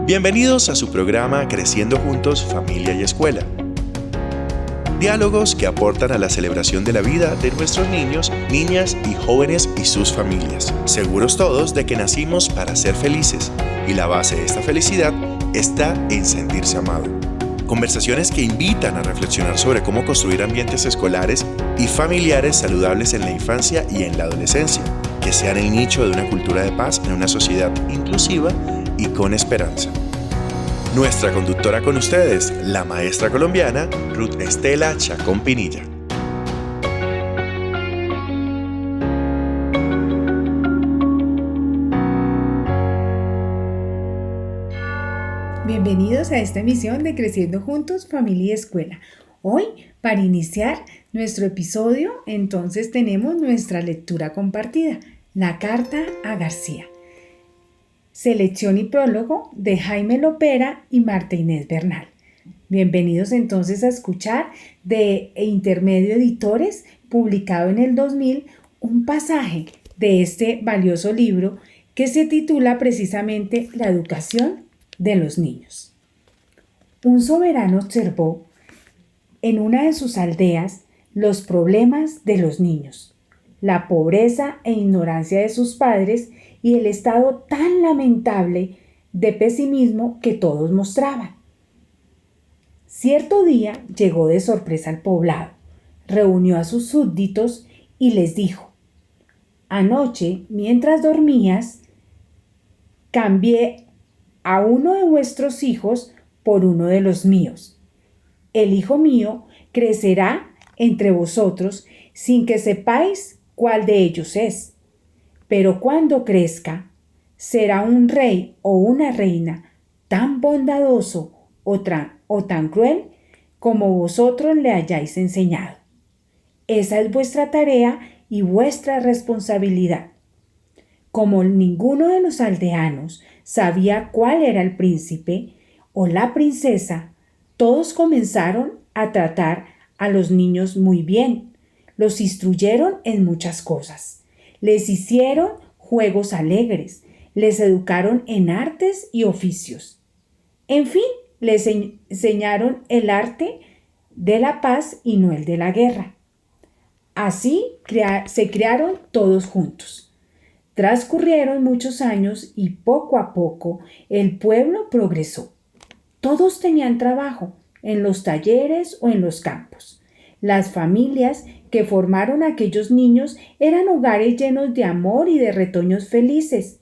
Bienvenidos a su programa Creciendo Juntos, Familia y Escuela. Diálogos que aportan a la celebración de la vida de nuestros niños, niñas y jóvenes y sus familias. Seguros todos de que nacimos para ser felices y la base de esta felicidad está en sentirse amado. Conversaciones que invitan a reflexionar sobre cómo construir ambientes escolares y familiares saludables en la infancia y en la adolescencia, que sean el nicho de una cultura de paz en una sociedad inclusiva y con esperanza. Nuestra conductora con ustedes, la maestra colombiana Ruth Estela Chacón Pinilla. Bienvenidos a esta emisión de Creciendo Juntos, Familia y Escuela. Hoy, para iniciar nuestro episodio, entonces tenemos nuestra lectura compartida, la carta a García. Selección y prólogo de Jaime Lopera y Marta Inés Bernal. Bienvenidos entonces a escuchar de Intermedio Editores, publicado en el 2000, un pasaje de este valioso libro que se titula precisamente La educación de los niños. Un soberano observó en una de sus aldeas los problemas de los niños, la pobreza e ignorancia de sus padres y el estado tan lamentable de pesimismo que todos mostraban. Cierto día llegó de sorpresa al poblado, reunió a sus súbditos y les dijo: anoche, mientras dormías, cambié a uno de vuestros hijos por uno de los míos. El hijo mío crecerá entre vosotros sin que sepáis cuál de ellos es. Pero cuando crezca, será un rey o una reina tan bondadoso o tan cruel como vosotros le hayáis enseñado. Esa es vuestra tarea y vuestra responsabilidad. Como ninguno de los aldeanos sabía cuál era el príncipe o la princesa, todos comenzaron a tratar a los niños muy bien. Los instruyeron en muchas cosas. Les hicieron juegos alegres, les educaron en artes y oficios. En fin, les enseñaron el arte de la paz y no el de la guerra. Así se criaron todos juntos. Transcurrieron muchos años y poco a poco el pueblo progresó. Todos tenían trabajo en los talleres o en los campos. Las familias que formaron a aquellos niños eran hogares llenos de amor y de retoños felices.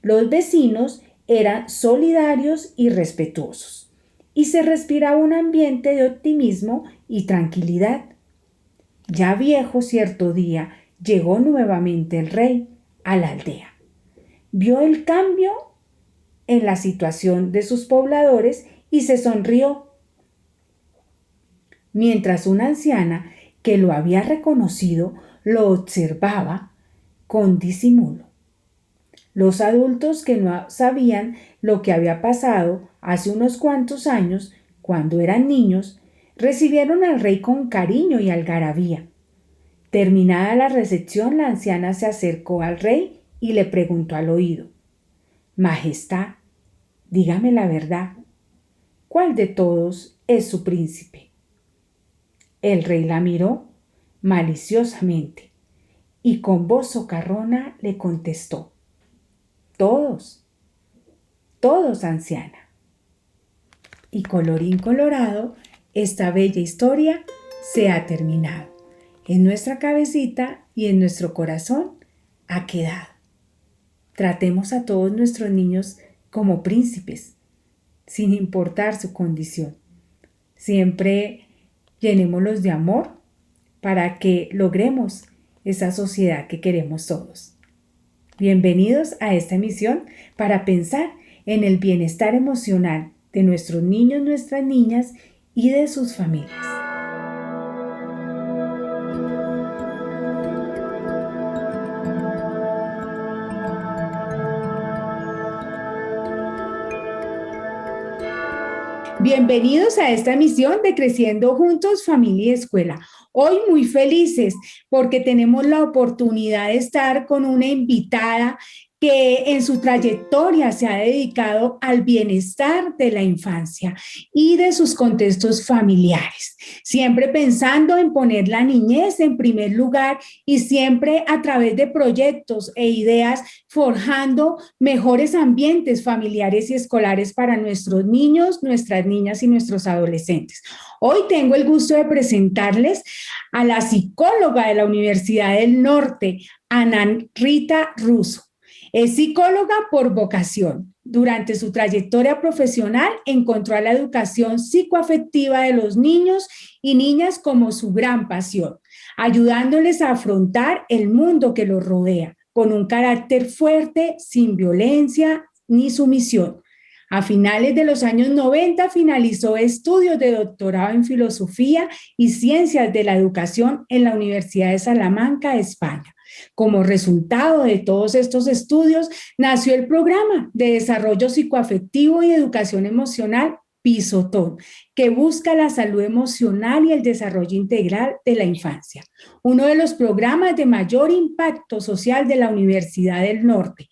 Los vecinos eran solidarios y respetuosos, y se respiraba un ambiente de optimismo y tranquilidad. Ya viejo, cierto día, llegó nuevamente el rey a la aldea. Vio el cambio en la situación de sus pobladores y se sonrió. Mientras una anciana que lo había reconocido lo observaba con disimulo. Los adultos que no sabían lo que había pasado hace unos cuantos años, cuando eran niños, recibieron al rey con cariño y algarabía. Terminada la recepción, la anciana se acercó al rey y le preguntó al oído: Majestad, dígame la verdad, ¿cuál de todos es su príncipe? El rey la miró maliciosamente y con voz socarrona le contestó: todos, todos, anciana. Y colorín colorado, esta bella historia se ha terminado. En nuestra cabecita y en nuestro corazón ha quedado. Tratemos a todos nuestros niños como príncipes, sin importar su condición. Siempre llenémoslos de amor para que logremos esa sociedad que queremos todos. Bienvenidos a esta emisión para pensar en el bienestar emocional de nuestros niños, nuestras niñas y de sus familias. Bienvenidos a esta emisión de Creciendo Juntos, Familia y Escuela. Hoy muy felices porque tenemos la oportunidad de estar con una invitada que en su trayectoria se ha dedicado al bienestar de la infancia y de sus contextos familiares, siempre pensando en poner la niñez en primer lugar y siempre a través de proyectos e ideas forjando mejores ambientes familiares y escolares para nuestros niños, nuestras niñas y nuestros adolescentes. Hoy tengo el gusto de presentarles a la psicóloga de la Universidad del Norte, Ana Rita Russo. Es psicóloga por vocación. Durante su trayectoria profesional encontró a la educación psicoafectiva de los niños y niñas como su gran pasión, ayudándoles a afrontar el mundo que los rodea, con un carácter fuerte, sin violencia ni sumisión. A finales de los años 90 finalizó estudios de doctorado en Filosofía y Ciencias de la Educación en la Universidad de Salamanca, España. Como resultado de todos estos estudios, nació el Programa de Desarrollo Psicoafectivo y Educación Emocional Pisotón, que busca la salud emocional y el desarrollo integral de la infancia, uno de los programas de mayor impacto social de la Universidad del Norte.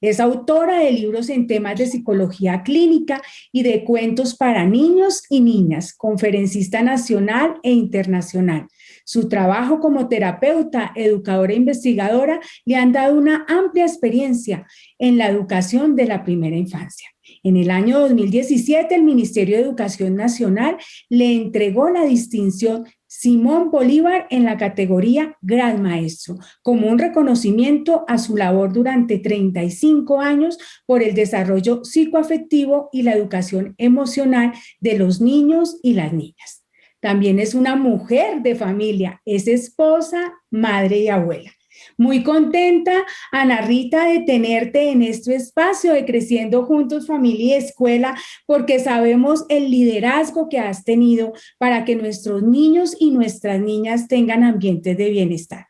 Es autora de libros en temas de psicología clínica y de cuentos para niños y niñas, conferencista nacional e internacional. Su trabajo como terapeuta, educadora e investigadora le han dado una amplia experiencia en la educación de la primera infancia. En el año 2017, el Ministerio de Educación Nacional le entregó la distinción Simón Bolívar en la categoría Gran Maestro, como un reconocimiento a su labor durante 35 años por el desarrollo psicoafectivo y la educación emocional de los niños y las niñas. También es una mujer de familia, es esposa, madre y abuela. Muy contenta, Ana Rita, de tenerte en este espacio de Creciendo Juntos, Familia y Escuela, porque sabemos el liderazgo que has tenido para que nuestros niños y nuestras niñas tengan ambientes de bienestar.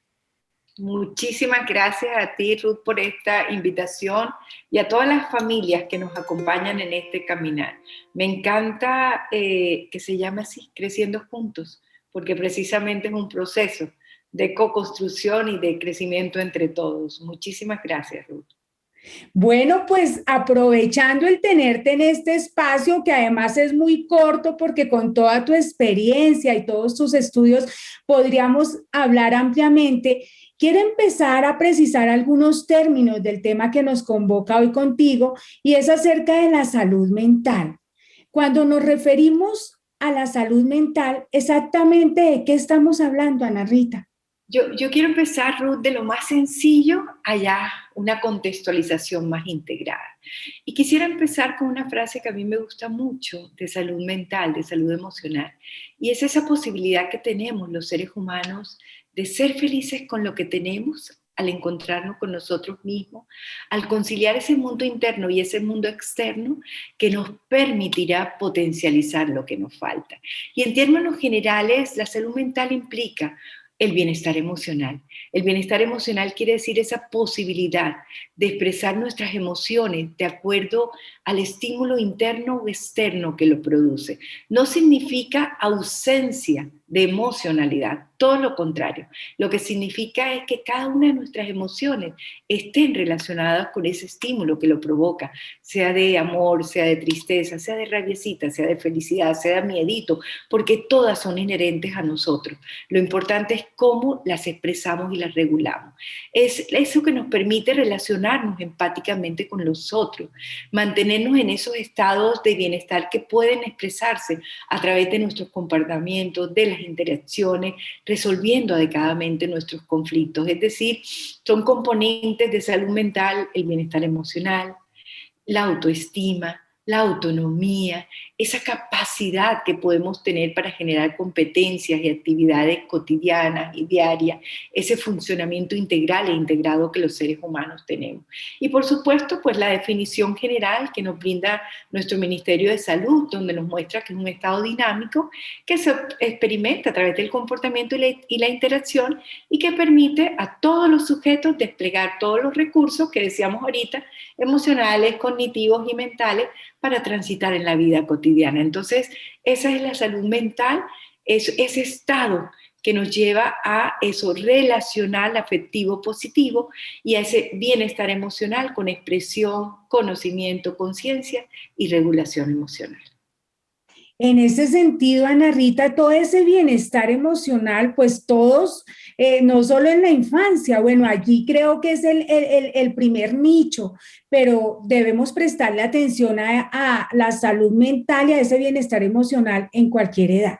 Muchísimas gracias a ti, Ruth, por esta invitación y a todas las familias que nos acompañan en este caminar. Me encanta que se llame así, Creciendo Juntos, porque precisamente es un proceso de co-construcción y de crecimiento entre todos. Muchísimas gracias, Ruth. Bueno, pues aprovechando el tenerte en este espacio, que además es muy corto porque con toda tu experiencia y todos tus estudios podríamos hablar ampliamente, quiero empezar a precisar algunos términos del tema que nos convoca hoy contigo y es acerca de la salud mental. Cuando nos referimos a la salud mental, exactamente de qué estamos hablando, Ana Rita. Yo quiero empezar, Ruth, de lo más sencillo allá, una contextualización más integrada. Y quisiera empezar con una frase que a mí me gusta mucho de salud mental, de salud emocional, y es esa posibilidad que tenemos los seres humanos de ser felices con lo que tenemos al encontrarnos con nosotros mismos, al conciliar ese mundo interno y ese mundo externo que nos permitirá potencializar lo que nos falta. Y en términos generales, la salud mental implica el bienestar emocional. El bienestar emocional quiere decir esa posibilidad de expresar nuestras emociones de acuerdo al estímulo interno o externo que lo produce. No significa ausencia de emocionalidad, todo lo contrario. Lo que significa es que cada una de nuestras emociones estén relacionadas con ese estímulo que lo provoca, sea de amor, sea de tristeza, sea de rabiecita, sea de felicidad, sea de miedito, porque todas son inherentes a nosotros. Lo importante es cómo las expresamos y las regulamos. Es eso que nos permite relacionarnos empáticamente con los otros, mantenernos en esos estados de bienestar que pueden expresarse a través de nuestros comportamientos, de las interacciones, resolviendo adecuadamente nuestros conflictos. Es decir, son componentes de salud mental, el bienestar emocional, la autoestima, la autonomía, esa capacidad que podemos tener para generar competencias y actividades cotidianas y diarias, ese funcionamiento integral e integrado que los seres humanos tenemos. Y por supuesto, pues la definición general que nos brinda nuestro Ministerio de Salud, donde nos muestra que es un estado dinámico que se experimenta a través del comportamiento y la interacción y que permite a todos los sujetos desplegar todos los recursos que decíamos ahorita, emocionales, cognitivos y mentales, para transitar en la vida cotidiana. Entonces, esa es la salud mental, es ese estado que nos lleva a eso relacional, afectivo, positivo y a ese bienestar emocional con expresión, conocimiento, conciencia y regulación emocional. En ese sentido, Ana Rita, todo ese bienestar emocional, pues todos, no solo en la infancia, bueno, allí creo que es el primer nicho, pero debemos prestarle atención a la salud mental y a ese bienestar emocional en cualquier edad.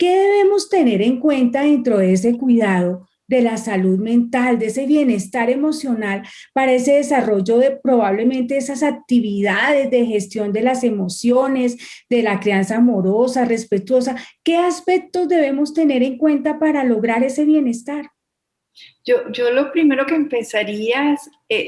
¿Qué debemos tener en cuenta dentro de ese cuidado de la salud mental, de ese bienestar emocional para ese desarrollo de probablemente esas actividades de gestión de las emociones, de la crianza amorosa, respetuosa? ¿Qué aspectos debemos tener en cuenta para lograr ese bienestar? Yo lo primero que empezaría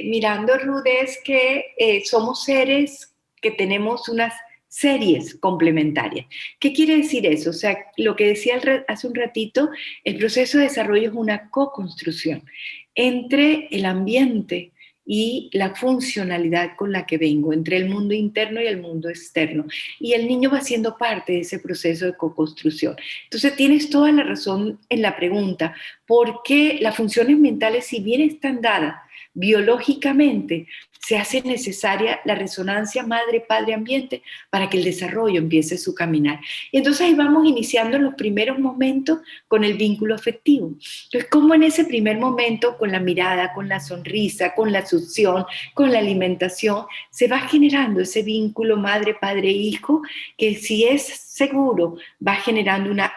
mirando, Ruth, es que somos seres que tenemos unas series complementarias. ¿Qué quiere decir eso? O sea, lo que decía hace un ratito, el proceso de desarrollo es una co-construcción entre el ambiente y la funcionalidad con la que vengo, entre el mundo interno y el mundo externo. Y el niño va siendo parte de ese proceso de co-construcción. Entonces, tienes toda la razón en la pregunta, porque las funciones mentales, si bien están dadas biológicamente, se hace necesaria la resonancia madre-padre-ambiente para que el desarrollo empiece su caminar. Y entonces ahí vamos iniciando en los primeros momentos con el vínculo afectivo. Entonces, como en ese primer momento, con la mirada, con la sonrisa, con la succión, con la alimentación, se va generando ese vínculo madre-padre-hijo que, si es seguro, va generando una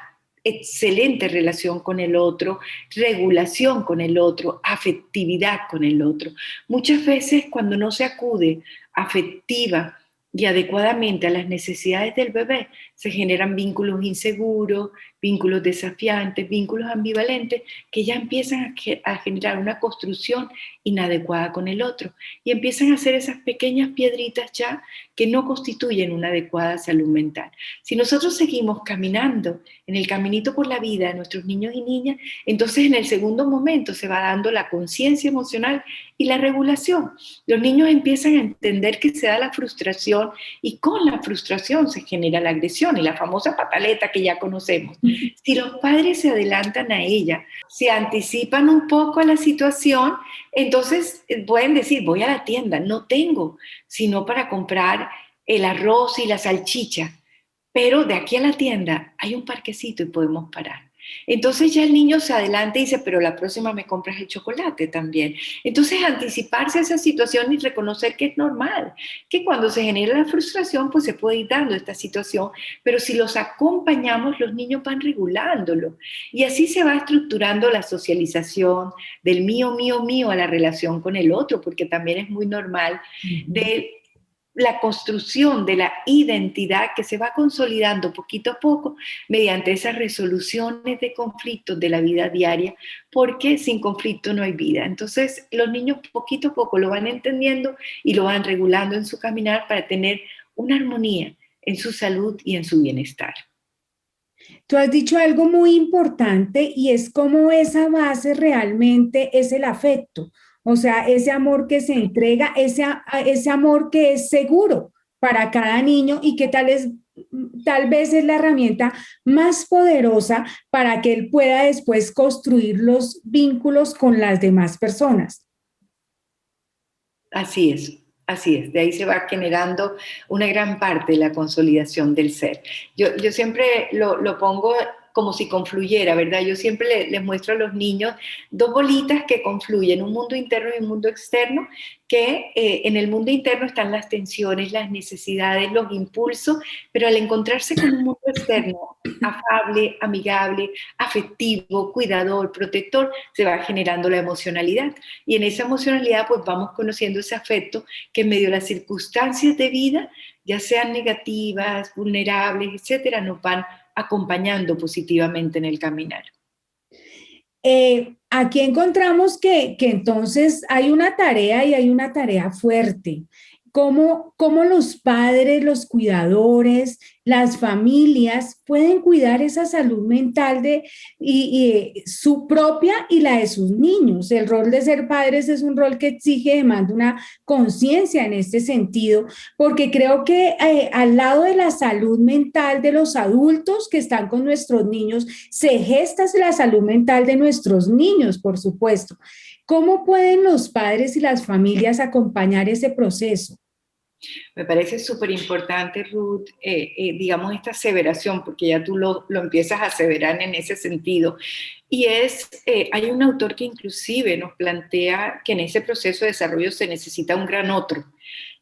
excelente relación con el otro, regulación con el otro, afectividad con el otro. Muchas veces cuando no se acude afectiva y adecuadamente a las necesidades del bebé, se generan vínculos inseguros, vínculos desafiantes, vínculos ambivalentes, que ya empiezan a generar una construcción inadecuada con el otro y empiezan a hacer esas pequeñas piedritas ya que no constituyen una adecuada salud mental. Si nosotros seguimos caminando en el caminito por la vida de nuestros niños y niñas, entonces en el segundo momento se va dando la conciencia emocional y la regulación. Los niños empiezan a entender que se da la frustración y con la frustración se genera la agresión y la famosa pataleta que ya conocemos. Si los padres se adelantan a ella, se anticipan un poco a la situación, entonces pueden decir, voy a la tienda, no tengo sino para comprar el arroz y la salchicha, pero de aquí a la tienda hay un parquecito y podemos parar. Entonces ya el niño se adelanta y dice, pero la próxima me compras el chocolate también. Entonces anticiparse a esa situación y reconocer que es normal, que cuando se genera la frustración, pues se puede ir dando esta situación, pero si los acompañamos, los niños van regulándolo. Y así se va estructurando la socialización del mío, mío, mío a la relación con el otro, porque también es muy normal de la construcción de la identidad que se va consolidando poquito a poco mediante esas resoluciones de conflictos de la vida diaria, porque sin conflicto no hay vida. Entonces, los niños poquito a poco lo van entendiendo y lo van regulando en su caminar para tener una armonía en su salud y en su bienestar. Tú has dicho algo muy importante y es cómo esa base realmente es el afecto, o sea, ese amor que se entrega, ese amor que es seguro para cada niño y que tal vez es la herramienta más poderosa para que él pueda después construir los vínculos con las demás personas. Así es. Así es, de ahí se va generando una gran parte de la consolidación del ser. Yo siempre lo pongo como si confluyera, ¿verdad? Yo siempre les muestro a los niños dos bolitas que confluyen, un mundo interno y un mundo externo, que en el mundo interno están las tensiones, las necesidades, los impulsos, pero al encontrarse con un mundo externo afable, amigable, afectivo, cuidador, protector, se va generando la emocionalidad. Y en esa emocionalidad pues vamos conociendo ese afecto que en medio de las circunstancias de vida, ya sean negativas, vulnerables, etcétera, nos van acompañando positivamente en el caminar. Aquí encontramos que entonces hay una tarea y hay una tarea fuerte. cómo los padres, los cuidadores, las familias pueden cuidar esa salud mental y su propia y la de sus niños. El rol de ser padres es un rol que exige, demanda una conciencia en este sentido, porque creo que al lado de la salud mental de los adultos que están con nuestros niños, se gesta la salud mental de nuestros niños, por supuesto. ¿Cómo pueden los padres y las familias acompañar ese proceso? Me parece súper importante, Ruth, digamos, esta aseveración, porque ya tú lo empiezas a aseverar en ese sentido. Y hay un autor que inclusive nos plantea que en ese proceso de desarrollo se necesita un gran otro.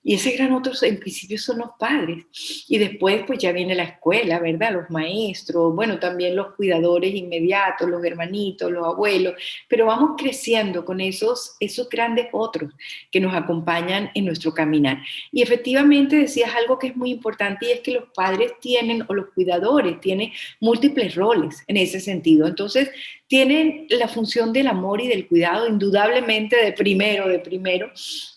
Y ese gran otro en principio son los padres. Y después pues ya viene la escuela, ¿verdad? Los maestros, bueno, también los cuidadores inmediatos, los hermanitos, los abuelos. Pero vamos creciendo con esos grandes otros que nos acompañan en nuestro caminar. Y efectivamente decías algo que es muy importante y es que los padres tienen, o los cuidadores tienen múltiples roles en ese sentido. Entonces, tienen la función del amor y del cuidado, indudablemente de primero,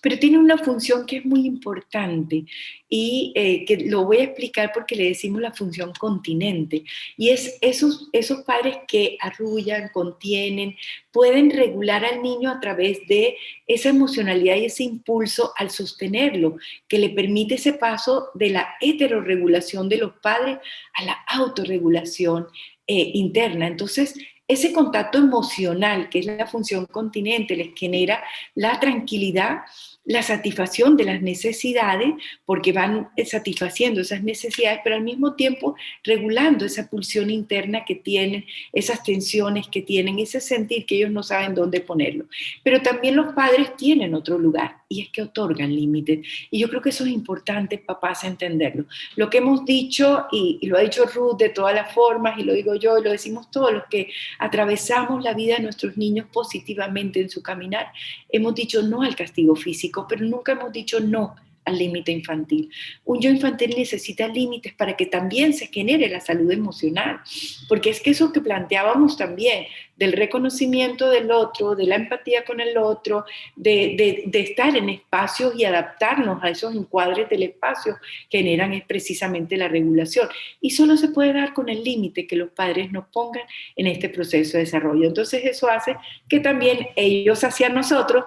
pero tienen una función que es muy importante y que lo voy a explicar porque le decimos la función continente. Y es esos padres que arrullan, contienen, pueden regular al niño a través de esa emocionalidad y ese impulso al sostenerlo, que le permite ese paso de la heterorregulación de los padres a la autorregulación interna. Entonces, ese contacto emocional, que es la función continente, les genera la tranquilidad, la satisfacción de las necesidades, porque van satisfaciendo esas necesidades, pero al mismo tiempo regulando esa pulsión interna que tienen, esas tensiones que tienen, ese sentir que ellos no saben dónde ponerlo. Pero también los padres tienen otro lugar, y es que otorgan límites. Y yo creo que eso es importante, papás, entenderlo. Lo que hemos dicho, y lo ha dicho Ruth de todas las formas, y lo digo yo, y lo decimos todos los que atravesamos la vida de nuestros niños positivamente en su caminar, hemos dicho no al castigo físico, pero nunca hemos dicho no al límite infantil. Un yo infantil necesita límites para que también se genere la salud emocional, porque es que eso que planteábamos también, del reconocimiento del otro, de la empatía con el otro, de estar en espacios y adaptarnos a esos encuadres del espacio, generan es precisamente la regulación. Y solo se puede dar con el límite que los padres nos pongan en este proceso de desarrollo. Entonces eso hace que también ellos hacia nosotros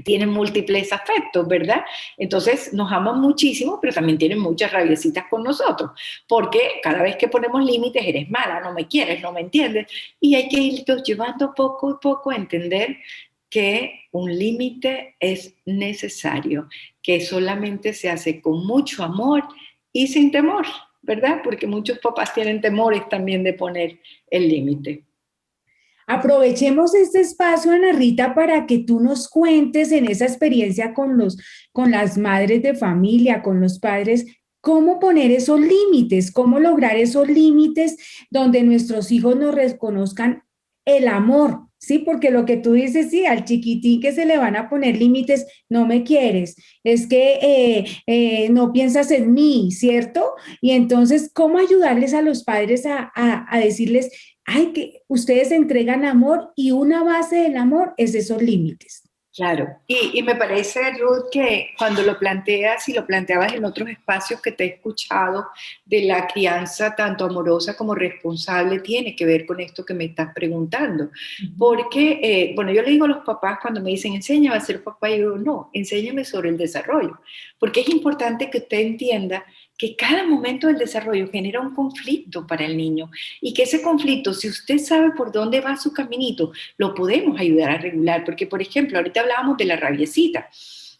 tienen múltiples afectos, ¿verdad? Entonces nos aman muchísimo, pero también tienen muchas rabiecitas con nosotros, porque cada vez que ponemos límites, eres mala, no me quieres, no me entiendes, y hay que irlos llevando poco a poco a entender que un límite es necesario, que solamente se hace con mucho amor y sin temor, ¿verdad? Porque muchos papás tienen temores también de poner el límite. Aprovechemos este espacio, Ana Rita, para que tú nos cuentes en esa experiencia con las madres de familia, con los padres, cómo poner esos límites, cómo lograr esos límites donde nuestros hijos nos reconozcan el amor, ¿sí? Porque lo que tú dices, sí, al chiquitín que se le van a poner límites, no me quieres, es que no piensas en mí, ¿cierto? Y entonces, ¿cómo ayudarles a los padres a decirles, ay, que ustedes entregan amor y una base del amor es esos límites? Claro, y me parece, Ruth, que cuando lo planteas y lo planteabas en otros espacios que te he escuchado de la crianza tanto amorosa como responsable, tiene que ver con esto que me estás preguntando. Porque, bueno, yo le digo a los papás cuando me dicen, enséñame a ser papá, yo digo, no, enséñame sobre el desarrollo. Porque es importante que usted entienda que cada momento del desarrollo genera un conflicto para el niño y que ese conflicto, si usted sabe por dónde va su caminito, lo podemos ayudar a regular, porque por ejemplo, ahorita hablábamos de la rabiecita,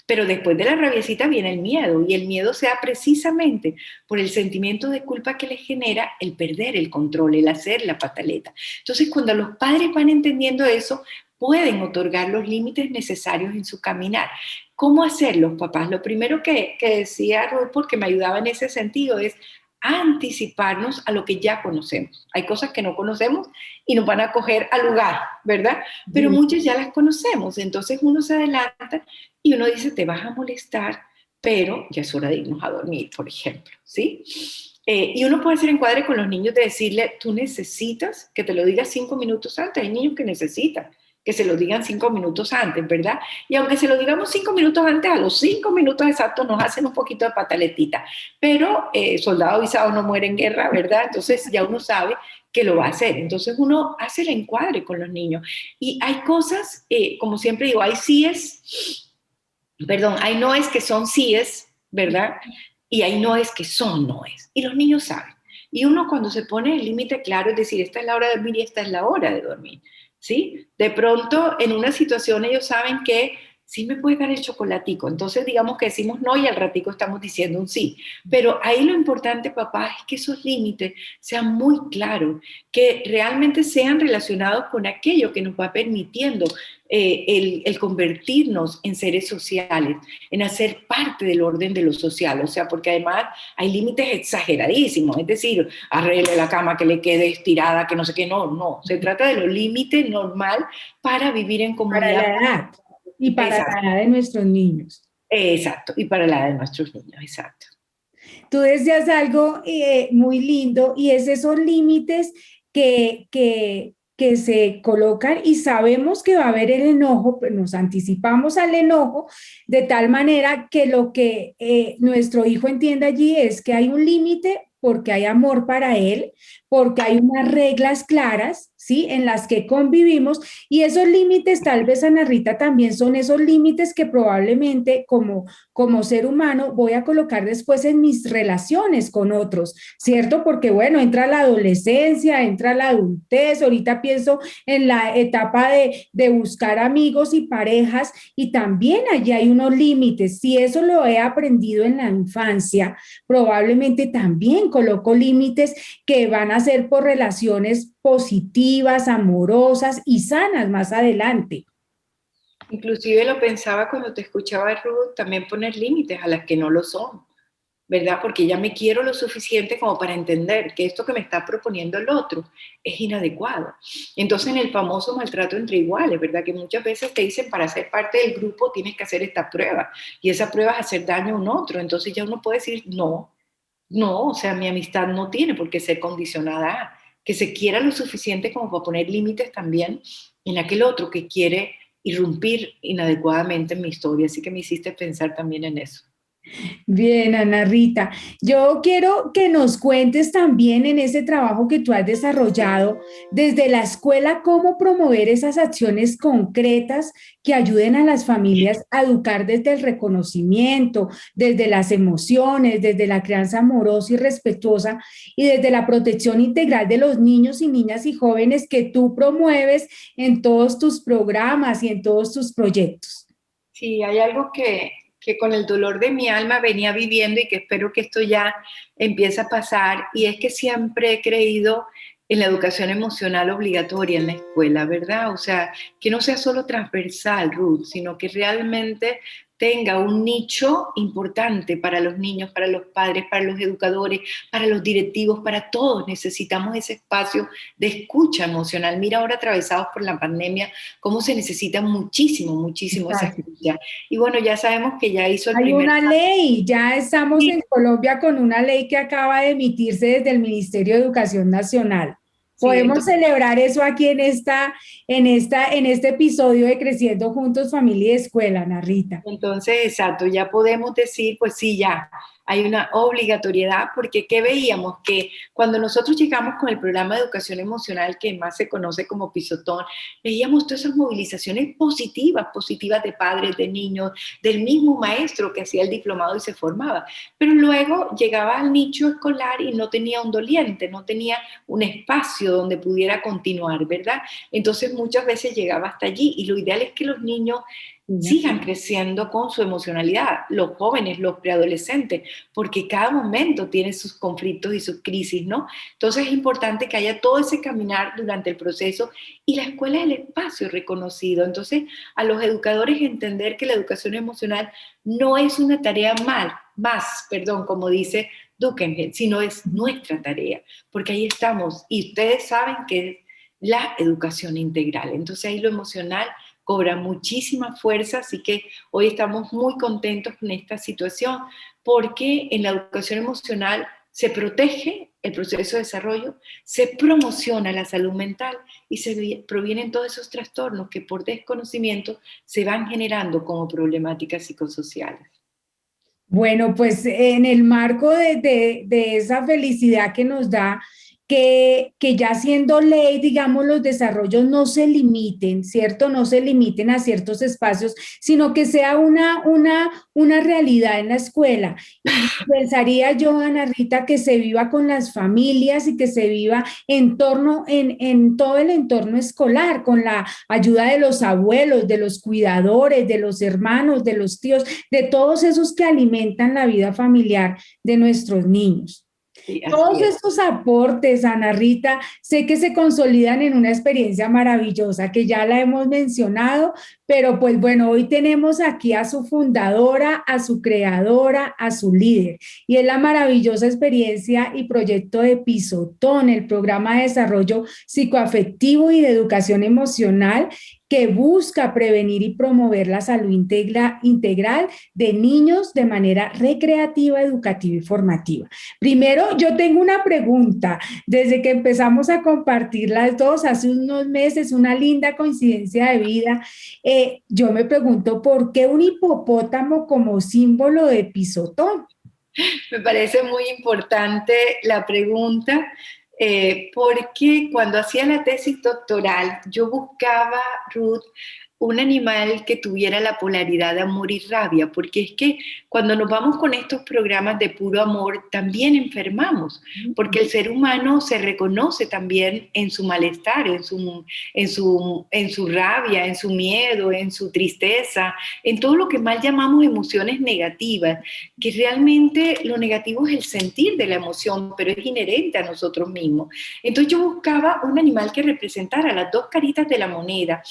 pero después de la rabiecita viene el miedo y el miedo se da precisamente por el sentimiento de culpa que le genera el perder el control, el hacer la pataleta. Entonces, cuando los padres van entendiendo eso, pueden otorgar los límites necesarios en su caminar. ¿Cómo hacerlo, papás? Lo primero que decía Ruth, porque me ayudaba en ese sentido, es anticiparnos a lo que ya conocemos. Hay cosas que no conocemos y nos van a coger al lugar, ¿verdad? Pero muchas ya las conocemos, entonces uno se adelanta y uno dice, te vas a molestar, pero ya es hora de irnos a dormir, por ejemplo, ¿sí? Y uno puede hacer encuadre con los niños de decirle, tú necesitas que te lo diga 5 minutos antes, hay niños que necesitan que se lo digan 5 minutos antes, ¿verdad? Y aunque se lo digamos 5 minutos antes, a los 5 minutos exactos nos hacen un poquito de pataletita. Pero soldado avisado no muere en guerra, ¿verdad? Entonces ya uno sabe que lo va a hacer. Entonces uno hace el encuadre con los niños. Y hay cosas, como siempre digo, hay síes, perdón, hay noes que son síes, ¿verdad? Y hay noes que son noes. Y los niños saben. Y uno cuando se pone el límite claro, es decir, esta es la hora de dormir y esta es la hora de dormir, ¿sí? De pronto, en una situación ellos saben que sí me puedes dar el chocolatico, entonces digamos que decimos no y al ratico estamos diciendo un sí. Pero ahí lo importante, papá, es que esos límites sean muy claros, que realmente sean relacionados con aquello que nos va permitiendo el convertirnos en seres sociales, en hacer parte del orden de lo social, o sea, porque además hay límites exageradísimos, es decir, arregle la cama que le quede estirada, que no sé qué, no, se trata de los límites normal para vivir en Para comunidad. la edad y para Exacto, la edad de nuestros niños. exacto, y para la edad de nuestros niños, exacto. Tú decías algo muy lindo y es esos límites que se colocan y sabemos que va a haber el enojo, pero nos anticipamos al enojo de tal manera que lo que nuestro hijo entiende allí es que hay un límite porque hay amor para él, porque hay unas reglas claras, ¿sí? En las que convivimos y esos límites, tal vez, Ana Rita, también son esos límites que probablemente como ser humano voy a colocar después en mis relaciones con otros, ¿cierto? Porque bueno, entra la adolescencia, entra la adultez, ahorita pienso en la etapa de buscar amigos y parejas y también allí hay unos límites. Si eso lo he aprendido en la infancia, probablemente también coloco límites que van a ser por relaciones positivas, amorosas y sanas más adelante. Inclusive lo pensaba cuando te escuchaba, Ruth, también poner límites a las que no lo son, ¿verdad? Porque ya me quiero lo suficiente como para entender que esto que me está proponiendo el otro es inadecuado. Entonces, en el famoso maltrato entre iguales, ¿verdad? Que muchas veces te dicen para ser parte del grupo tienes que hacer esta prueba y esa prueba es hacer daño a un otro. Entonces ya uno puede decir, no, no, o sea, mi amistad no tiene por qué ser condicionada a que se quiera lo suficiente como para poner límites también en aquel otro que quiere irrumpir inadecuadamente en mi historia. Así que me hiciste pensar también en eso. Bien, Ana Rita. Yo quiero que nos cuentes también en ese trabajo que tú has desarrollado desde la escuela cómo promover esas acciones concretas que ayuden a las familias a educar desde el reconocimiento, desde las emociones, desde la crianza amorosa y respetuosa y desde la protección integral de los niños y niñas y jóvenes que tú promueves en todos tus programas y en todos tus proyectos. Sí, hay algo que con el dolor de mi alma venía viviendo y que espero que esto ya empiece a pasar, y es que siempre he creído en la educación emocional obligatoria en la escuela, ¿verdad? O sea, que no sea solo transversal, Ruth, sino que realmente tenga un nicho importante para los niños, para los padres, para los educadores, para los directivos, para todos. Necesitamos ese espacio de escucha emocional. Mira ahora atravesados por la pandemia, cómo se necesita muchísimo, muchísimo esa Exacto. escucha. Y bueno, ya sabemos que ya hizo el Hay primer una ley, ya estamos paso. en Colombia con una ley que acaba de emitirse desde el Ministerio de Educación Nacional. Sí, Podemos entonces, celebrar eso aquí en este episodio de Creciendo Juntos, Familia y Escuela, Ana Rita. Entonces, exacto, ya podemos decir, pues sí, ya hay una obligatoriedad, porque ¿qué veíamos? Que cuando nosotros llegamos con el programa de educación emocional, que más se conoce como Pisotón, veíamos todas esas movilizaciones positivas, positivas de padres, de niños, del mismo maestro que hacía el diplomado y se formaba. Pero luego llegaba al nicho escolar y no tenía un doliente, no tenía un espacio donde pudiera continuar, ¿verdad? Entonces muchas veces llegaba hasta allí, y lo ideal es que los niños sigan creciendo con su emocionalidad, los jóvenes, los preadolescentes, porque cada momento tiene sus conflictos y sus crisis, ¿no? Entonces es importante que haya todo ese caminar durante el proceso, y la escuela es el espacio reconocido. Entonces, a los educadores entender que la educación emocional no es una tarea más, como dice Dukenhed, sino es nuestra tarea, porque ahí estamos, y ustedes saben que es la educación integral. Entonces ahí lo emocional cobra muchísima fuerza, así que hoy estamos muy contentos con esta situación, porque en la educación emocional se protege el proceso de desarrollo, se promociona la salud mental y se provienen todos esos trastornos que por desconocimiento se van generando como problemáticas psicosociales. Bueno, pues en el marco de esa felicidad que nos da, que ya siendo ley, digamos, los desarrollos no se limiten, ¿cierto? No se limiten a ciertos espacios, sino que sea una realidad en la escuela. Y pensaría yo, Ana Rita, que se viva con las familias y que se viva en todo el entorno escolar, con la ayuda de los abuelos, de los cuidadores, de los hermanos, de los tíos, de todos esos que alimentan la vida familiar de nuestros niños. Sí, Todos así es. estos aportes, Ana Rita, sé que se consolidan en una experiencia maravillosa que ya la hemos mencionado, pero pues bueno, hoy tenemos aquí a su fundadora, a su creadora, a su líder, y es la maravillosa experiencia y proyecto de Pisotón, el programa de desarrollo psicoafectivo y de educación emocional que busca prevenir y promover la salud integral de niños de manera recreativa, educativa y formativa. Primero, yo tengo una pregunta. Desde que empezamos a compartir las dos hace unos meses, una linda coincidencia de vida, yo me pregunto, ¿por qué un hipopótamo como símbolo de Pisotón? Me parece muy importante la pregunta, porque cuando hacía la tesis doctoral, yo buscaba, Ruth, un animal que tuviera la polaridad de amor y rabia, porque es que cuando nos vamos con estos programas de puro amor, también enfermamos, porque el ser humano se reconoce también en su malestar, en su rabia, en su miedo, en su tristeza, en todo lo que mal llamamos emociones negativas, que realmente lo negativo es el sentir de la emoción, pero es inherente a nosotros mismos. Entonces yo buscaba un animal que representara las dos caritas de la moneda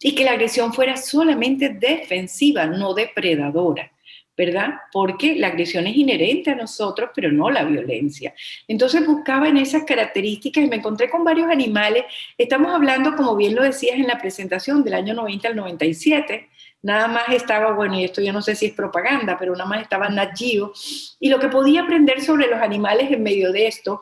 y que la agresión fuera solamente defensiva, no depredadora, ¿verdad? Porque la agresión es inherente a nosotros, pero no la violencia. Entonces buscaba en esas características y me encontré con varios animales. Estamos hablando, como bien lo decías en la presentación, del año 90 al 97. Nada más estaba, bueno, y esto yo no sé si es propaganda, pero nada más estaba Nat Geo. Y lo que podía aprender sobre los animales en medio de esto,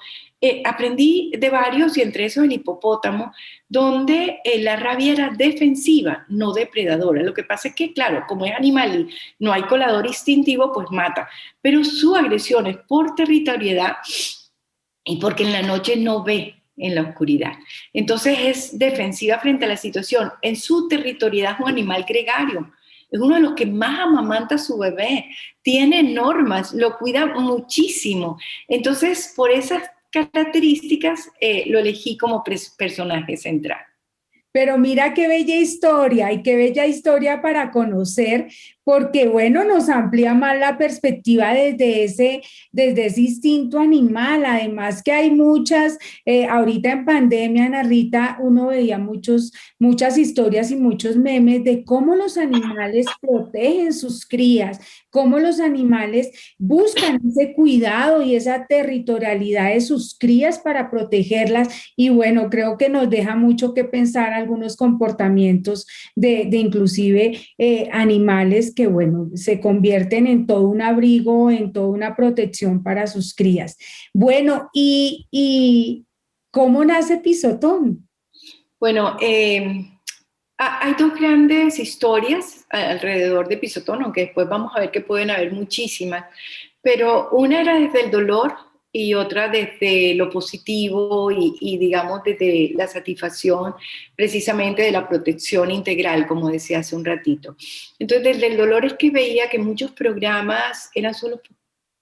aprendí de varios, y entre esos el hipopótamo, donde la rabia era defensiva, no depredadora. Lo que pasa es que, claro, como es animal y no hay colador instintivo, pues mata. Pero su agresión es por territorialidad y porque en la noche no ve en la oscuridad. Entonces es defensiva frente a la situación. En su territorialidad es un animal gregario. Es uno de los que más amamanta a su bebé. Tiene normas, lo cuida muchísimo. Entonces, por esas características, lo elegí como personaje central. Pero mira qué bella historia y qué bella historia para conocer, porque bueno, nos amplía más la perspectiva desde ese instinto animal. Además que hay muchas, ahorita en pandemia, Ana Rita, uno veía muchas historias y muchos memes de cómo los animales protegen sus crías, cómo los animales buscan ese cuidado y esa territorialidad de sus crías para protegerlas. Y bueno, creo que nos deja mucho que pensar algunos comportamientos de inclusive animales que, bueno, se convierten en todo un abrigo, en toda una protección para sus crías. Bueno, y ¿cómo nace Pisotón? Bueno, hay dos grandes historias alrededor de Pisotón, aunque después vamos a ver que pueden haber muchísimas, pero una era desde el dolor y otra desde lo positivo y digamos desde la satisfacción precisamente de la protección integral, como decía hace un ratito. Entonces desde el dolor es que veía que muchos programas eran solo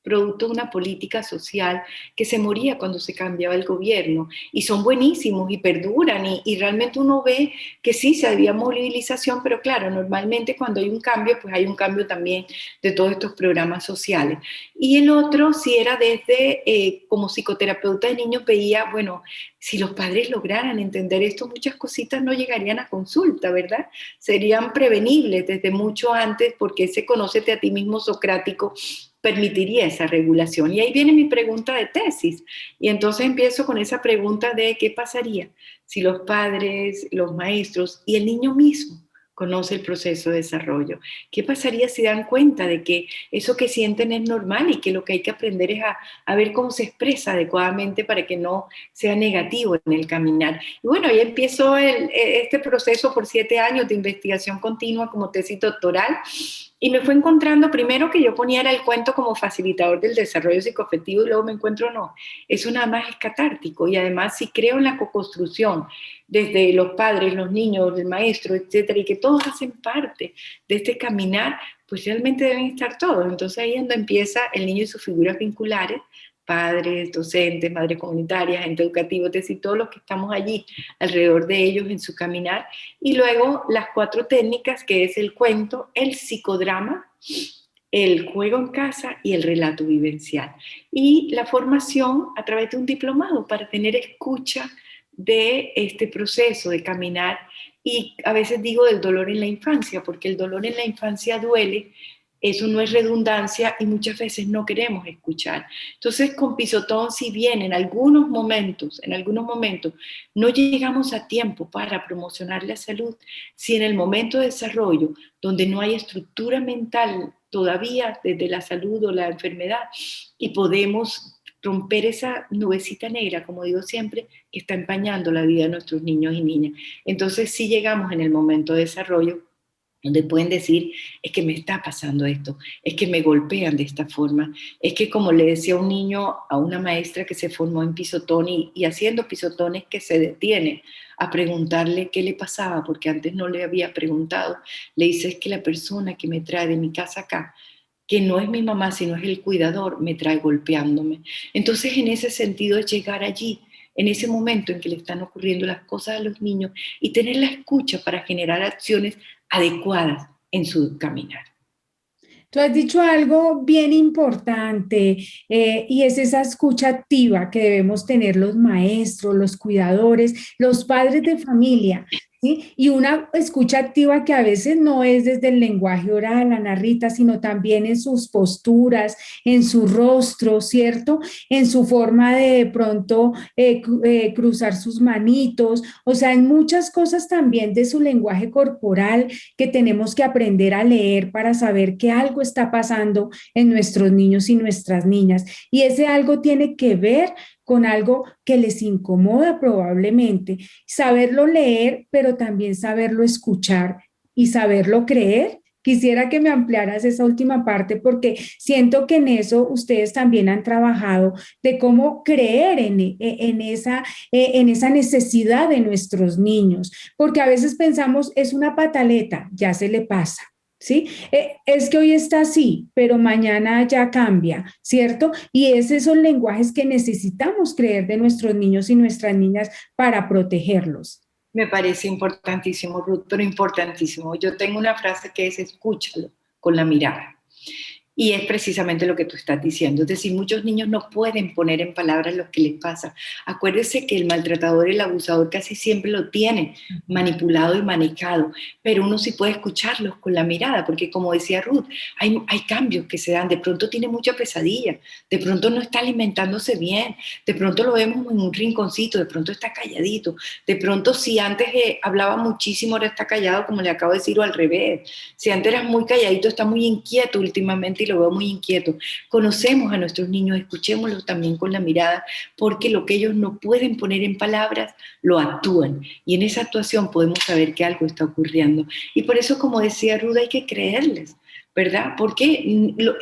producto de una política social que se moría cuando se cambiaba el gobierno, y son buenísimos y perduran, y realmente uno ve que sí, se había movilización, pero claro, normalmente cuando hay un cambio, pues hay un cambio también de todos estos programas sociales. Y el otro, si era desde, como psicoterapeuta de niños, veía, bueno, si los padres lograran entender esto, muchas cositas no llegarían a consulta, ¿verdad? Serían prevenibles desde mucho antes, porque ese conócete a ti mismo socrático permitiría esa regulación. Y ahí viene mi pregunta de tesis. Y entonces empiezo con esa pregunta de qué pasaría si los padres, los maestros y el niño mismo conoce el proceso de desarrollo. ¿Qué pasaría si dan cuenta de que eso que sienten es normal y que lo que hay que aprender es a ver cómo se expresa adecuadamente para que no sea negativo en el caminar? Y bueno, ahí empezó este proceso por 7 años de investigación continua como tesis doctoral. Y me fue encontrando primero que yo ponía el cuento como facilitador del desarrollo psicoafectivo y luego me encuentro, no, eso nada más es catártico. Y además si creo en la co-construcción desde los padres, los niños, el maestro, etcétera, y que todos hacen parte de este caminar, pues realmente deben estar todos. Entonces ahí es donde empieza el niño y sus figuras vinculares, padres, docentes, madres comunitarias, gente educativa, es decir, todos los que estamos allí alrededor de ellos en su caminar. Y luego las 4 técnicas, que es el cuento, el psicodrama, el juego en casa y el relato vivencial. Y la formación a través de un diplomado para tener escucha de este proceso de caminar. Y a veces digo del dolor en la infancia, porque el dolor en la infancia duele. Eso no es redundancia y muchas veces no queremos escuchar. Entonces, con Pisotón, si bien en algunos momentos no llegamos a tiempo para promocionar la salud, si en el momento de desarrollo, donde no hay estructura mental todavía desde la salud o la enfermedad, y podemos romper esa nubecita negra, como digo siempre, que está empañando la vida de nuestros niños y niñas. Entonces, si llegamos en el momento de desarrollo, donde pueden decir, es que me está pasando esto, es que me golpean de esta forma, es que como le decía un niño a una maestra que se formó en pisotón y haciendo pisotones, que se detiene a preguntarle qué le pasaba, porque antes no le había preguntado, le dice, es que la persona que me trae de mi casa acá, que no es mi mamá, sino es el cuidador, me trae golpeándome. Entonces, en ese sentido, es llegar allí, en ese momento en que le están ocurriendo las cosas a los niños y tener la escucha para generar acciones adecuadas en su caminar. Tú has dicho algo bien importante y es esa escucha activa que debemos tener los maestros, los cuidadores, los padres de familia, ¿sí? Y una escucha activa que a veces no es desde el lenguaje oral, Ana Rita, sino también en sus posturas, en su rostro, ¿cierto? En su forma de pronto cruzar sus manitos, o sea, en muchas cosas también de su lenguaje corporal que tenemos que aprender a leer para saber que algo está pasando en nuestros niños y nuestras niñas. Y ese algo tiene que ver con algo que les incomoda probablemente. Saberlo leer, pero también saberlo escuchar y saberlo creer. Quisiera que me ampliaras esa última parte porque siento que en eso ustedes también han trabajado de cómo creer en esa necesidad de nuestros niños, porque a veces pensamos es una pataleta, ya se le pasa. ¿Sí? Es que hoy está así, pero mañana ya cambia, ¿cierto? Y es esos lenguajes que necesitamos creer de nuestros niños y nuestras niñas para protegerlos. Me parece importantísimo, Ruth, pero importantísimo. Yo tengo una frase que es escúchalo con la mirada. Y es precisamente lo que tú estás diciendo. Es decir, muchos niños no pueden poner en palabras lo que les pasa. Acuérdese que el maltratador, el abusador casi siempre lo tiene manipulado y manejado, pero uno sí puede escucharlos con la mirada, porque como decía Ruth, hay cambios que se dan. De pronto tiene mucha pesadilla, de pronto no está alimentándose bien, de pronto lo vemos en un rinconcito, de pronto está calladito, de pronto si antes hablaba muchísimo, ahora está callado, como le acabo de decir, o al revés. Si antes era muy calladito, está muy inquieto últimamente y lo veo muy inquieto. Conocemos a nuestros niños, escuchémoslos también con la mirada, porque lo que ellos no pueden poner en palabras, lo actúan. Y en esa actuación podemos saber que algo está ocurriendo. Y por eso, como decía Ruda, hay que creerles, ¿verdad? Porque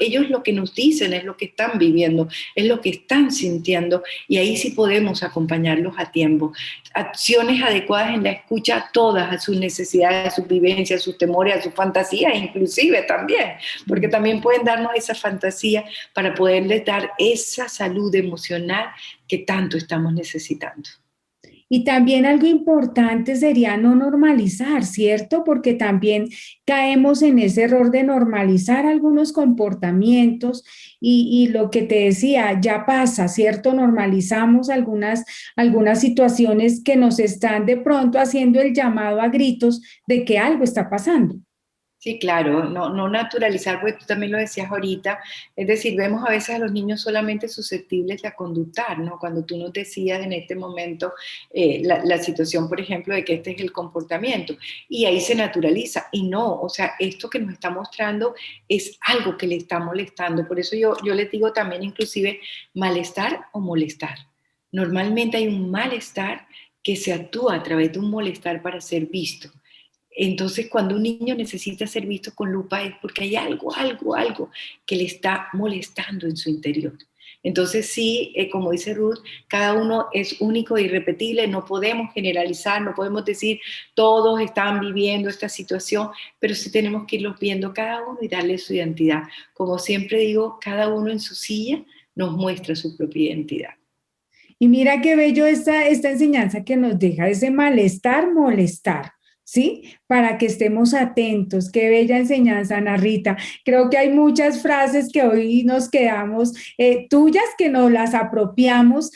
ellos lo que nos dicen es lo que están viviendo, es lo que están sintiendo, y ahí sí podemos acompañarlos a tiempo. Acciones adecuadas en la escucha, todas a sus necesidades, a sus vivencias, a sus temores, a sus fantasías, inclusive también, porque también pueden darnos esa fantasía para poderles dar esa salud emocional que tanto estamos necesitando. Y también algo importante sería no normalizar, ¿cierto? Porque también caemos en ese error de normalizar algunos comportamientos y lo que te decía, ya pasa, ¿cierto? Normalizamos algunas situaciones que nos están de pronto haciendo el llamado a gritos de que algo está pasando. Sí, claro, no naturalizar, porque tú también lo decías ahorita, es decir, vemos a veces a los niños solamente susceptibles de conductar, ¿no? Cuando tú nos decías en este momento la situación, por ejemplo, de que este es el comportamiento, y ahí se naturaliza, y no, o sea, esto que nos está mostrando es algo que le está molestando, por eso yo les digo también inclusive malestar o molestar. Normalmente hay un malestar que se actúa a través de un molestar para ser visto. Entonces, cuando un niño necesita ser visto con lupa es porque hay algo que le está molestando en su interior. Entonces, sí, como dice Ruth, cada uno es único e irrepetible, no podemos generalizar, no podemos decir todos están viviendo esta situación, pero sí tenemos que irlos viendo cada uno y darle su identidad. Como siempre digo, cada uno en su silla nos muestra su propia identidad. Y mira qué bello esta enseñanza que nos deja ese malestar, molestar, ¿sí? Para que estemos atentos. Qué bella enseñanza, Ana Rita. Creo que hay muchas frases que hoy nos quedamos tuyas, que nos las apropiamos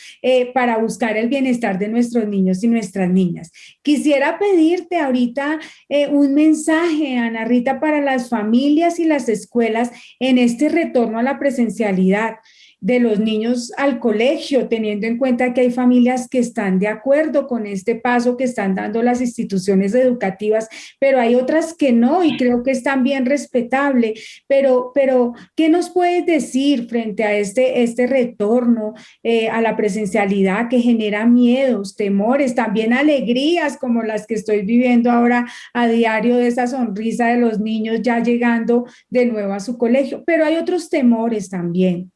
para buscar el bienestar de nuestros niños y nuestras niñas. Quisiera pedirte ahorita un mensaje, Ana Rita, para las familias y las escuelas en este retorno a la presencialidad de los niños al colegio, teniendo en cuenta que hay familias que están de acuerdo con este paso que están dando las instituciones educativas, pero hay otras que no, y creo que es también respetable. Pero ¿qué nos puedes decir frente a este retorno a la presencialidad que genera miedos, temores, también alegrías como las que estoy viviendo ahora a diario, de esa sonrisa de los niños ya llegando de nuevo a su colegio? Pero hay otros temores también.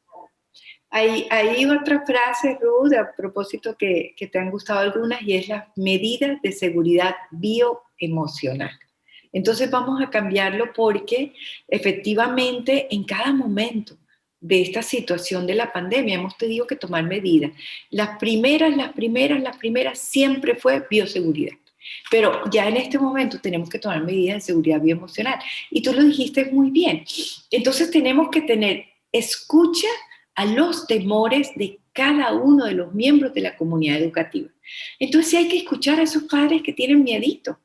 Hay otra frase, Ruth, a propósito que te han gustado algunas, y es las medidas de seguridad bioemocional. Entonces vamos a cambiarlo porque efectivamente en cada momento de esta situación de la pandemia hemos tenido que tomar medidas. Las primeras siempre fue bioseguridad. Pero ya en este momento tenemos que tomar medidas de seguridad bioemocional. Y tú lo dijiste muy bien. Entonces tenemos que tener escucha a los temores de cada uno de los miembros de la comunidad educativa. Entonces sí hay que escuchar a esos padres que tienen miedito,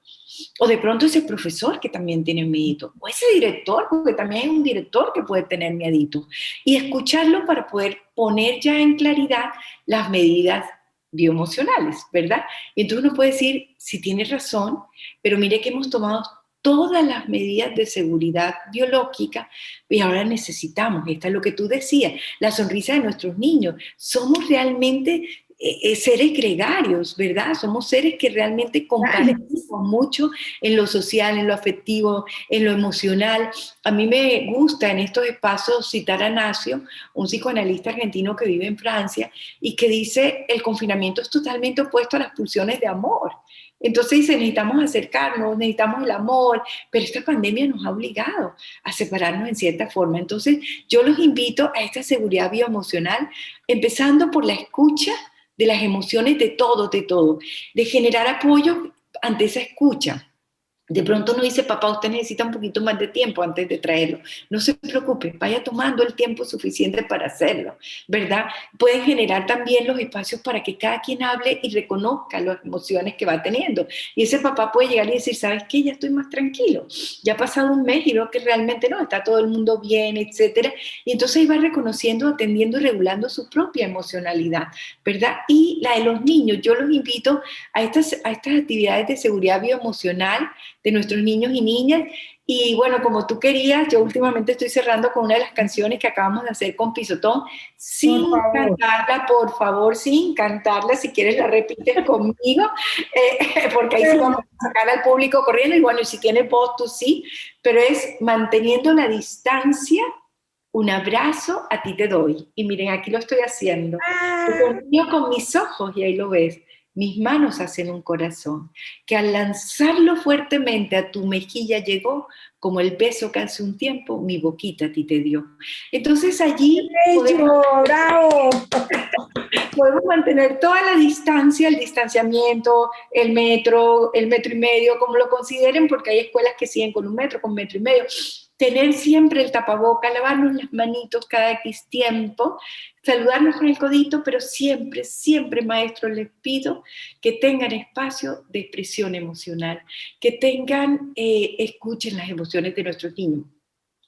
o de pronto ese profesor que también tiene miedito, o ese director, porque también hay un director que puede tener miedito, y escucharlo para poder poner ya en claridad las medidas bioemocionales, ¿verdad? Y entonces uno puede decir, si tiene razón, pero mire que hemos tomado todas las medidas de seguridad biológica y ahora necesitamos, esta es lo que tú decías, la sonrisa de nuestros niños. Somos realmente seres gregarios, ¿verdad? Somos seres que realmente compartimos mucho en lo social, en lo afectivo, en lo emocional. A mí me gusta en estos espacios citar a Nacio, un psicoanalista argentino que vive en Francia y que dice el confinamiento es totalmente opuesto a las pulsiones de amor. Entonces dice, necesitamos acercarnos, necesitamos el amor, pero esta pandemia nos ha obligado a separarnos en cierta forma. Entonces yo los invito a esta seguridad bioemocional, empezando por la escucha de las emociones de todo, de generar apoyo ante esa escucha. De pronto uno dice, papá, usted necesita un poquito más de tiempo antes de traerlo. No se preocupe, vaya tomando el tiempo suficiente para hacerlo, ¿verdad? Pueden generar también los espacios para que cada quien hable y reconozca las emociones que va teniendo. Y ese papá puede llegar y decir, ¿sabes qué? Ya estoy más tranquilo. Ya ha pasado un mes y veo que realmente no, está todo el mundo bien, etcétera. Y entonces ahí va reconociendo, atendiendo y regulando su propia emocionalidad, ¿verdad? Y la de los niños, yo los invito a estas actividades de seguridad bioemocional de nuestros niños y niñas. Y bueno, como tú querías, yo últimamente estoy cerrando con una de las canciones que acabamos de hacer con Pisotón, sin cantarla, por favor, sin cantarla, si quieres la repites conmigo, porque ahí sí vamos a sacar al público corriendo, y bueno, y si tienes voz, tú sí, pero es manteniendo la distancia, un abrazo a ti te doy. Y miren, aquí lo estoy haciendo. Te sonrío con mis ojos y ahí lo ves. Mis manos hacen un corazón, que al lanzarlo fuertemente a tu mejilla llegó como el beso que hace un tiempo mi boquita a ti te dio. Entonces allí podemos mantener toda la distancia, el distanciamiento, el metro y medio, como lo consideren, porque hay escuelas que siguen con un metro y medio, tener siempre el tapaboca, lavarnos las manitos cada X tiempo, saludarnos con el codito, pero siempre, siempre, maestros, les pido que tengan espacio de expresión emocional, que tengan, escuchen las emociones de nuestros niños.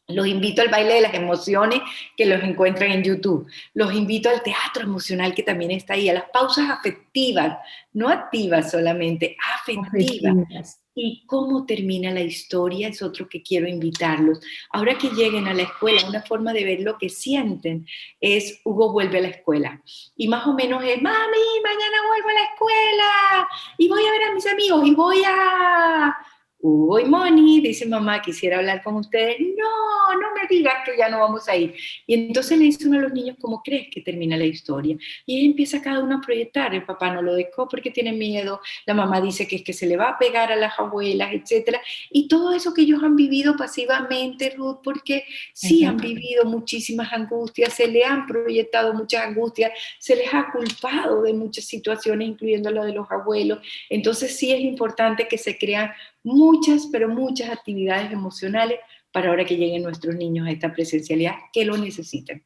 Los invito al baile de las emociones que los encuentran en YouTube. Los invito al teatro emocional que también está ahí, a las pausas afectivas, no activas solamente, afectivas. Afectivas. Y cómo termina la historia es otro que quiero invitarlos. Ahora que lleguen a la escuela, una forma de ver lo que sienten es Hugo vuelve a la escuela. Y más o menos es, mami, mañana vuelvo a la escuela y voy a ver a mis amigos y voy a... Hugo y Moni, dice mamá, quisiera hablar con ustedes. No, no me digas que ya no vamos a ir. Y entonces le dice uno a los niños, ¿cómo crees que termina la historia? Y ahí empieza cada uno a proyectar. El papá no lo dejó porque tiene miedo. La mamá dice que es que se le va a pegar a las abuelas, etcétera. Y todo eso que ellos han vivido pasivamente, Ruth, porque sí han vivido muchísimas angustias, se le han proyectado muchas angustias, se les ha culpado de muchas situaciones, incluyendo lo de los abuelos. Entonces sí es importante que se crean muchas, pero muchas actividades emocionales para ahora que lleguen nuestros niños a esta presencialidad que lo necesitan.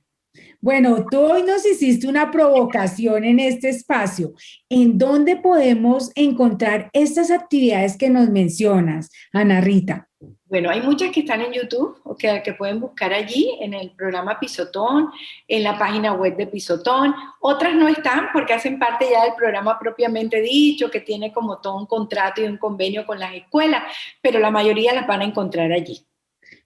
Bueno, tú hoy nos hiciste una provocación en este espacio. ¿En dónde podemos encontrar estas actividades que nos mencionas, Ana Rita? Bueno, hay muchas que están en YouTube, o que pueden buscar allí, en el programa Pisotón, en la página web de Pisotón. Otras no están porque hacen parte ya del programa propiamente dicho, que tiene como todo un contrato y un convenio con las escuelas, pero la mayoría las van a encontrar allí.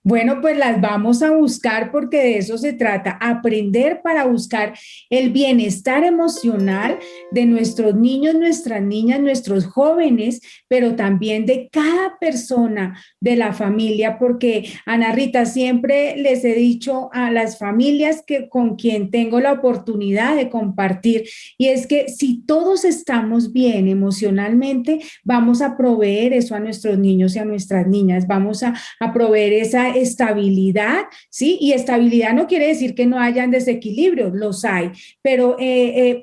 Bueno, pues las vamos a buscar porque de eso se trata, aprender para buscar el bienestar emocional de nuestros niños, nuestras niñas, nuestros jóvenes, pero también de cada persona de la familia, porque Ana Rita, siempre les he dicho a las familias que con quien tengo la oportunidad de compartir, y es que si todos estamos bien emocionalmente, vamos a proveer eso a nuestros niños y a nuestras niñas, vamos a proveer esa estabilidad, ¿sí? Y estabilidad no quiere decir que no hayan desequilibrios, los hay, pero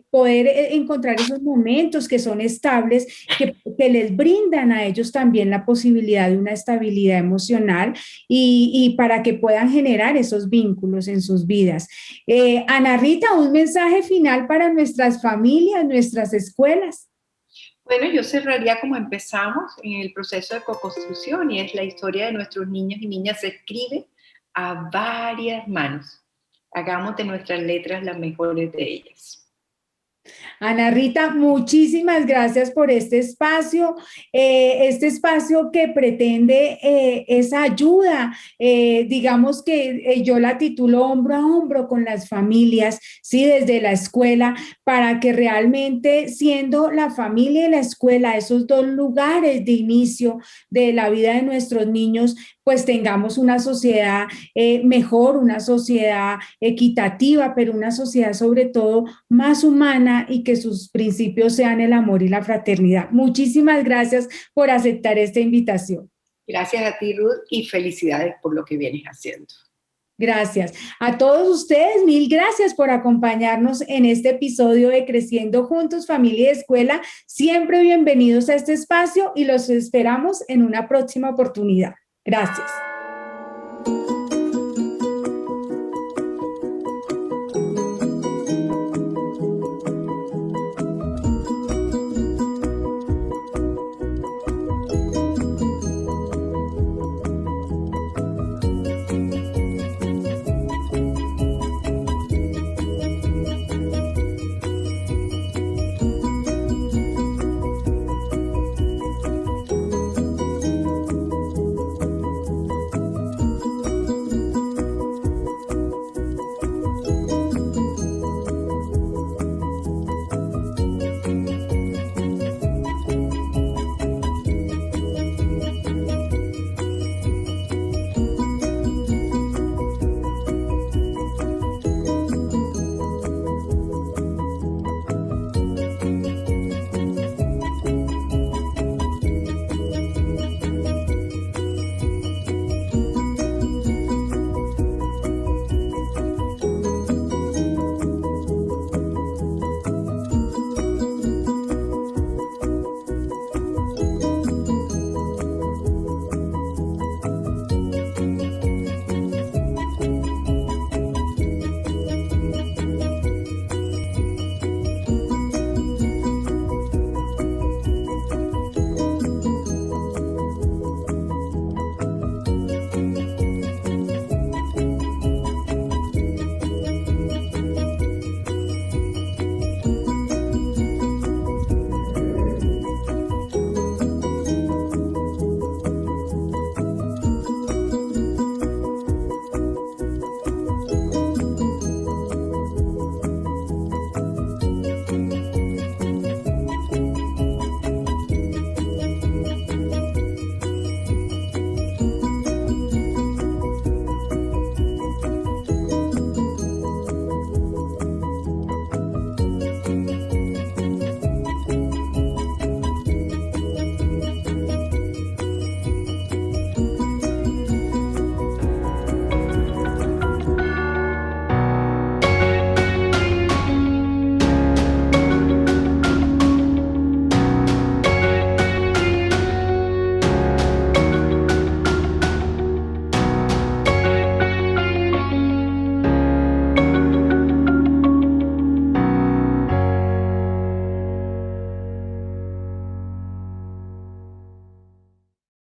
poder encontrar esos momentos que son estables, que les brindan a ellos también la posibilidad de una estabilidad emocional y para que puedan generar esos vínculos en sus vidas. Ana Rita, un mensaje final para nuestras familias, nuestras escuelas. Bueno, yo cerraría como empezamos en el proceso de co-construcción y es la historia de nuestros niños y niñas se escribe a varias manos. Hagamos de nuestras letras las mejores de ellas. Ana Rita, muchísimas gracias por este espacio que pretende esa ayuda, digamos que yo la titulo hombro a hombro con las familias, sí, desde la escuela, para que realmente siendo la familia y la escuela esos dos lugares de inicio de la vida de nuestros niños, pues tengamos una sociedad mejor, una sociedad equitativa, pero una sociedad sobre todo más humana y que sus principios sean el amor y la fraternidad. Muchísimas gracias por aceptar esta invitación. Gracias a ti, Ruth, y felicidades por lo que vienes haciendo. Gracias. A todos ustedes, mil gracias por acompañarnos en este episodio de Creciendo Juntos, Familia y Escuela. Siempre bienvenidos a este espacio y los esperamos en una próxima oportunidad. Gracias.